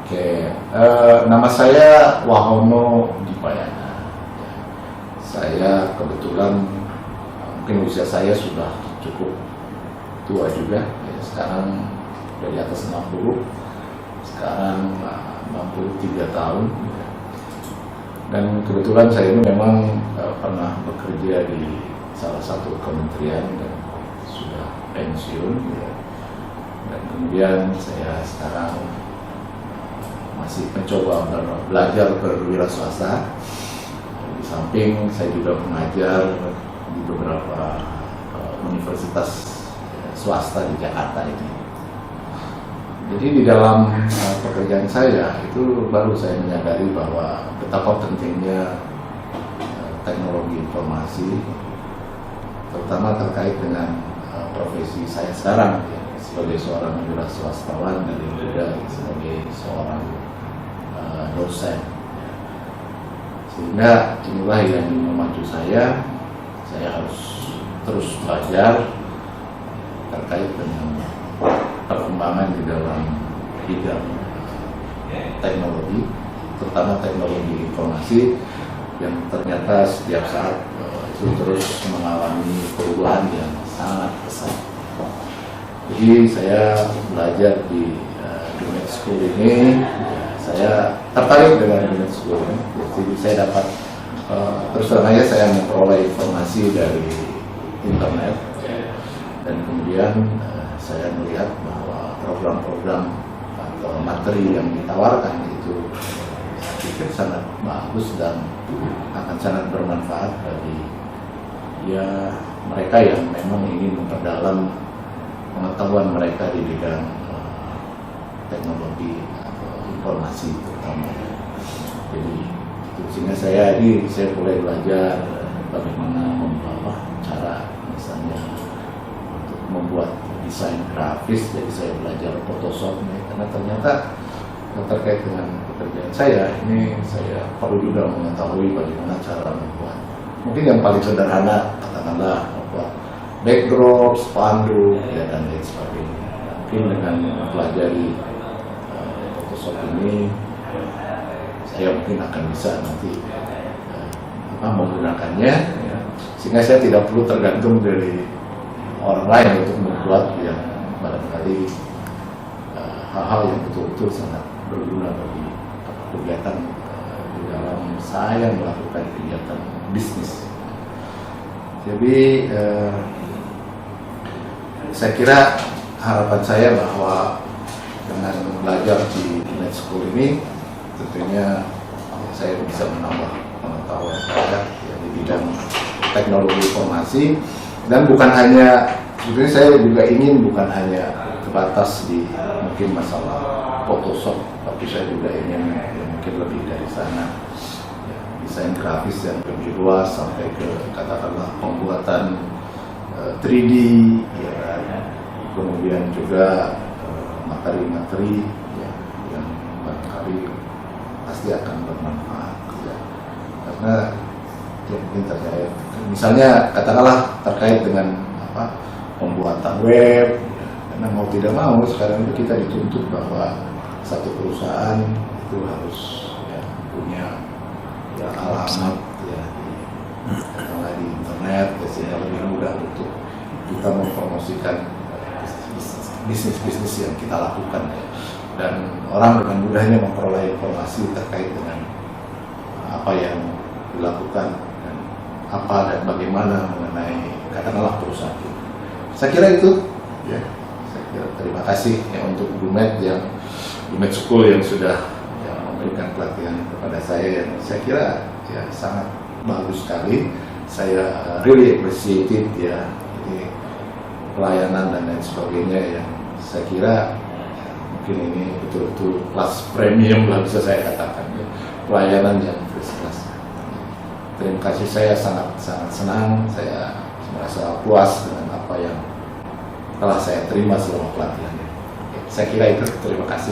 Oke, nama saya Wahono Dipayana. Saya kebetulan mungkin usia saya sudah cukup tua juga, ya, sekarang dari atas 60, sekarang 63 tahun. Dan kebetulan saya ini memang pernah bekerja di salah satu kementerian dan sudah pensiun, ya. Dan kemudian saya sekarang masih mencoba belajar berwira swasta. Di samping saya juga mengajar di beberapa universitas swasta di Jakarta ini. Jadi di dalam pekerjaan saya itu baru saya menyadari bahwa betapa pentingnya teknologi informasi, terutama terkait dengan profesi saya sekarang, ya, sebagai seorang wira swastawan dan juga sebagai seorang dosen. Sehingga inilah yang memacu saya harus terus belajar terkait dengan perkembangan di dalam bidang teknologi, terutama teknologi informasi yang ternyata setiap saat itu terus mengalami perubahan yang sangat pesat. Jadi saya belajar di Dumet School ini, saya tertarik dengan Dumet School ini. Jadi saya dapat terus terang aja saya memperoleh informasi dari internet, dan kemudian saya melihat bahwa program-program atau materi yang ditawarkan itu saya pikir sangat bagus dan akan sangat bermanfaat bagi ya mereka yang memang ingin memperdalam pengetahuan mereka di bidang teknologi atau informasi terutama. Jadi sehingga saya mulai belajar bagaimana membawa cara misalnya untuk membuat desain grafis. Jadi saya belajar Photoshop nih, karena ternyata terkait dengan pekerjaan saya ini saya perlu juga mengetahui bagaimana cara membuat, mungkin yang paling sederhana katakanlah membuat backdrop, spanduk, ya, dan lain sebagainya. Mungkin dengan mempelajari Photoshop ini saya mungkin akan bisa nanti menggunakannya, ya, sehingga saya tidak perlu tergantung dari orang lain untuk membuat yang barangkali hal-hal yang betul-betul sangat berguna bagi kegiatan di dalam saya melakukan kegiatan bisnis. Jadi saya kira harapan saya bahwa dengan belajar di Dumet School ini tentunya saya bisa menambah pengetahuan saya ya, di bidang teknologi informasi. Dan bukan hanya, sebetulnya saya juga ingin bukan hanya terbatas di mungkin masalah Photoshop, tapi saya juga ingin ya, mungkin lebih dari sana, ya, desain grafis yang lebih luas sampai ke katakanlah pembuatan 3D, ya, kemudian juga materi-materi ya, yang barangkali pasti akan bermanfaat, ya. Karena ya, mungkin terkait misalnya katakanlah terkait dengan pembuatan web, ya, karena mau tidak mau sekarang kita dituntut bahwa satu perusahaan itu harus ya, punya ya, alamat ya, di internet, ya, sehingga lebih mudah untuk kita mempromosikan bisnis-bisnis yang kita lakukan, ya. Dan orang dengan mudahnya memperoleh informasi terkait dengan apa yang dilakukan dan apa dan bagaimana mengenai katakanlah perusahaan itu. Saya kira itu, ya. Saya kira terima kasih ya untuk Dumet School yang sudah ya, memberikan pelatihan kepada saya yang saya kira ya sangat bagus sekali. Saya really appreciate it, ya. Jadi pelayanan dan lain sebagainya yang saya kira ya, mungkin ini betul-betul kelas premium lah bisa saya katakan, ya. Pelayanan yang first class. Terima kasih, saya sangat senang, saya merasa puas dengan apa yang telah saya terima selama pelatihan. Saya kira itu, terima kasih.